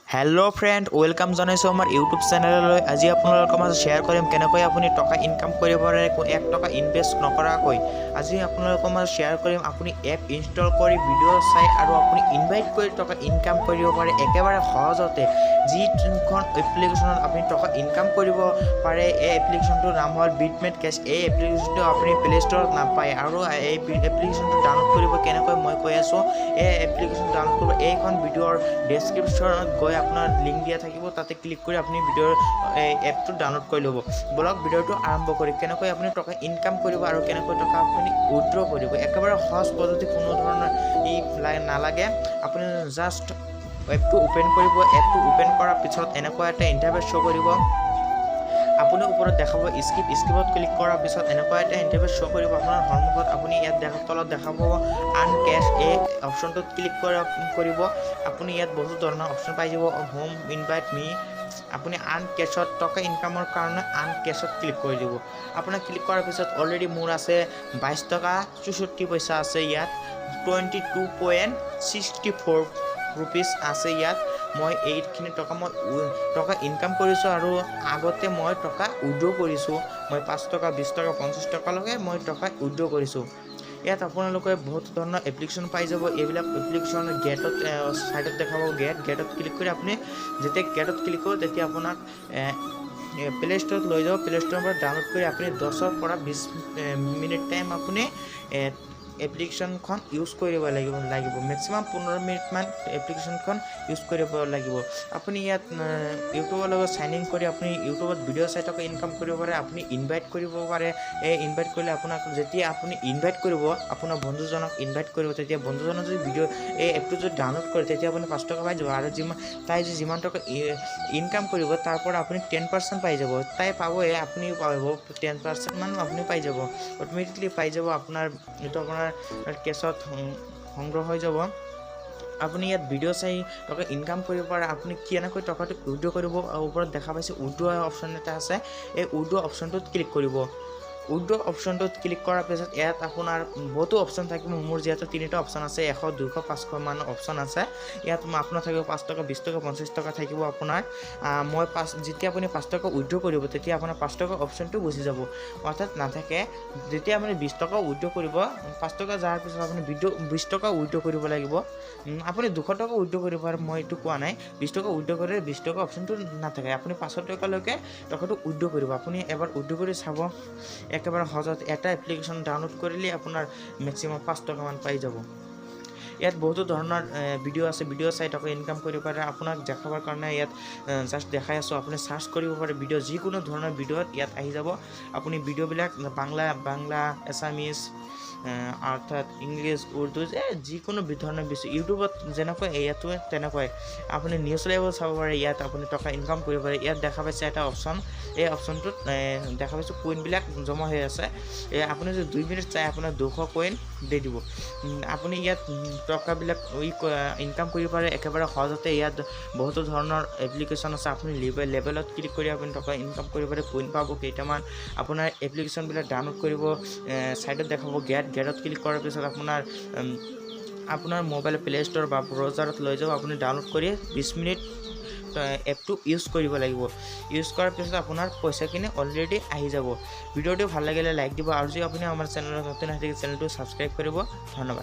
hello friend welcome जनाइছো আমাৰ YouTube চেনেললৈ আজি আপোনালোকৰ মাজত শেয়াৰ কৰিম কেনেকৈ আপুনি টকা ইনকাম কৰিব পাৰে 1 টকা ইনভেষ্ট নকৰাকৈ আজি আপোনালোকৰ মাজত শেয়াৰ কৰিম আপুনি এপ ইনষ্টল কৰি ভিডিও চাই আৰু আপুনি ইনভাইট কৰি টকা ইনকাম কৰিব পাৰে একেবাৰে সহজতে যিখন এপ্লিকেশনত আপুনি টকা ইনকাম কৰিব পাৰে এই এপ্লিকেশনটোৰ নাম হ'ল VidMate Cash এই এপ্লিকেশনটো আপুনি প্লে ষ্টৰত নাপায় আৰু এই এপ্লিকেশনটো ডাউনলোড কৰিব কেনেকৈ মই কৈ আছো এই এপ্লিকেশন ডাউনলোড কৰিব এইখন ভিডিওৰ ডেসক্ৰিপচনত গৈ আপোনাৰ লিংক দিয়া থাকিব তাতে ক্লিক কৰি আপুনি ভিডিওৰ এপটো ডাউনলোড কৰি ল'ব ব্লগ ভিডিওটো আৰম্ভ কৰি কেনেকৈ আপুনি টকা ইনকাম কৰিব আৰু কেনেকৈ টকা আপুনি উইথড্ৰ কৰিব একেবাৰে সহজ পদ্ধতি কোনো ধৰণৰ নালাগে আপুনি জাস্ট এপটো ওপেন কৰিব এপটো ওপেন কৰাৰ পিছত এনেকুৱা এটা ইন্টাৰফেস শো কৰিব আপুনি ওপৰত দেখাব স্কিপত ক্লিক কৰাৰ পিছত এনেকুৱা এটা ইন্টাৰফেস শো কৰিব আপোনাৰ সন্মুখত আপুনি ইয়াত তলত দেখাব আন ক্যাশ এই অপচনটোত ক্লিক কৰিব আপুনি ইয়াত বহুত ধৰণৰ অপচন পাই যাব হোম ইনভাইট মি আপুনি আন ক্যাশত টকা ইনকামৰ কাৰণে আন ক্যাশত ক্লিক কৰি দিব আপোনাৰ ক্লিক কৰাৰ পিছত অলৰেডি মোৰ আছে 22 টকা 64 পইচা আছে ইয়াত 22.64 रुपीस আছে ইয়াত মই এইখিনি টকা ইনকাম কৰিছো আৰু আগতে মই টকা উইথড্ৰ কৰিছো মই 5 টকা 20 টকা 50 টকা লগে মই টকা উইথড্ৰ কৰিছো ইয়াত আপোনালোকে বহুত ধৰণৰ এপ্লিকেশন পাই যাব এইবিলাক এপ্লিকেশন গেটত সাইডত দেখাব গেটত ক্লিক কৰি আপুনি যেতিয়া গেটত ক্লিক কৰিব তেতিয়া আপোনাক প্লে ষ্টৰত লৈ যাব প্লে ষ্টৰৰ পৰা ডাউনলোড কৰি আপুনি 10 ৰ পৰা 20 মিনিট টাইম আপুনি এপ্লিকেশনখন ইউজ কৰিব লাগিব ম্যাক্সিমাম 15 মিনিট মান এপ্লিকেশনখন ইউজ কৰিব লাগিব আপুনি ইয়াত ইউটিউবৰ লগত সাইন ইন কৰি আপুনি ইউটিউবত ভিডিও চাই টকা ইনকাম কৰিব পাৰে আপুনি ইনভাইট কৰিব পাৰে এই ইনভাইট কৰিলে আপোনাক যেতিয়া আপুনি ইনভাইট কৰিব আপোনাৰ বন্ধুজনক ইনভাইট কৰিব তেতিয়া বন্ধুজনক যদি ভিডিও এই এপটো যদি ডাউনলোড কৰে তেতিয়া আপুনি 5 টকা পাই যাব আৰু যিমান টকা ইনকাম কৰিব তাৰ পৰা আপুনি 10% পাই যাব তাই পাবই আপুনি পাব 10% মান আপুনি পাই যাব অটোমেটিকলি পাই যাব আপোনাৰ এটো আপোনাৰ কেছত সংগ্ৰহ হৈ যাব আপুনি ইয়াত ভিডিও চাই টকা ইনকাম কৰিব পাৰে আপুনি কেনেকৈ টকাটো উইথড্ৰ কৰিব ওপৰত দেখা পাইছে উইথড্ৰ অপচন এটা আছে এই উইথড্ৰ অপচনটোত ক্লিক কৰিব উইথড্ৰ অপচনটোত ক্লিক কৰাৰ পিছত ইয়াত আপোনাৰ বহুতো অপচন থাকিব মোৰ যেটো তিনিটা অপচন আছে 100 200 500 মান অপচন আছে ইয়াত আপোনাৰ থাকিব 5 টকা 20 টকা 50 টকা থাকিব আপোনাৰ মই যেতিয়া আপুনি 5 টকা উইথড্ৰ কৰিব তেতিয়া আপোনাৰ 5 টকা অপচনটো গুচি যাব অৰ্থাৎ নাথাকে যেতিয়া আপুনি 20 টকা উইথড্ৰ কৰিব 5 টকা যাৰ পিছত আপুনি 20 টকা উইথড্ৰ কৰিব লাগিব আপুনি 200 টকা উইথড্ৰ কৰিব পাৰে মই এটো কোৱা নাই 20 টকা উইথড্ৰ কৰিলে 20 টকা অপচনটো নাথাকে আপুনি 500 টকা লৈকে টকাটো উইথড্ৰ কৰিব আপুনি এবাৰ উইথড্ৰ কৰি চাব একেবাৰে সহজত এটা এপ্লিকেশন ডাউনলোড কৰিলে আপোনাৰ ম্যাক্সিমাম 5 টকা মান পাই যাব ইয়াত বহুত ধৰণৰ ভিডিও আছে ভিডিও চাই টকা ইনকাম কৰিব পাৰে আপোনাক দেখাবৰ কাৰণে ইয়াত জাস্ট দেখাই আছো আপুনি সাৰ্চ কৰিব পাৰে ভিডিও যিকোনো ধৰণৰ ভিডিওত ইয়াত আহি যাব আপুনি ভিডিও বিলাক বাংলা আসামিজ অৰ্থাৎ ইংলিশ উৰ্দু যিকোনো ধৰণৰ ইউটিউবত যেনেকৈ ইয়াতো তেনেকৈ আপুনি নিউজ লাইভ চাব পাৰে ইয়াত আপুনি টকা ইনকাম কৰিব পাৰে ইয়াত দেখা পাইছে এটা অপচন এই অপচনটোত দেখা পাইছে কইন বিলাক জমা হৈ আছে আপুনি যদি 2 মিনিট চাই আপোনাৰ 200 কইন দি দিব আপুনি ইয়াত টকা বিলাক ইনকাম কৰিব পাৰে একেবাৰে সহজতে ইয়াত বহুত ধৰণৰ এপ্লিকেশন আছে আপুনি লেভেলত ক্লিক কৰি আপুনি টকা ইনকাম কৰিব পাৰে কইন পাব কেইটামান আপোনাৰ এপ্লিকেশন বিলাক ডাউনলোড কৰিব সাইডত দেখাব গেটত ক্লিক কৰাৰ পিছত আপোনাৰ মোবাইল প্লে ষ্টৰ বা ব্ৰাউজাৰত লৈ যাব আপুনি ডাউনলোড কৰি 20 মিনিট এপটো ইউজ কৰিব লাগিব ইউজ কৰাৰ পিছত আপোনাৰ পইচাখিনি অলৰেডি আহি যাব ভিডিওটো ভাল লাগিলে লাইক দিব আৰু যদি আপুনি আমাৰ চেনেলত নতুন আহিছে চেনেলটো সাবস্ক্ৰাইব কৰিব ধন্যবাদ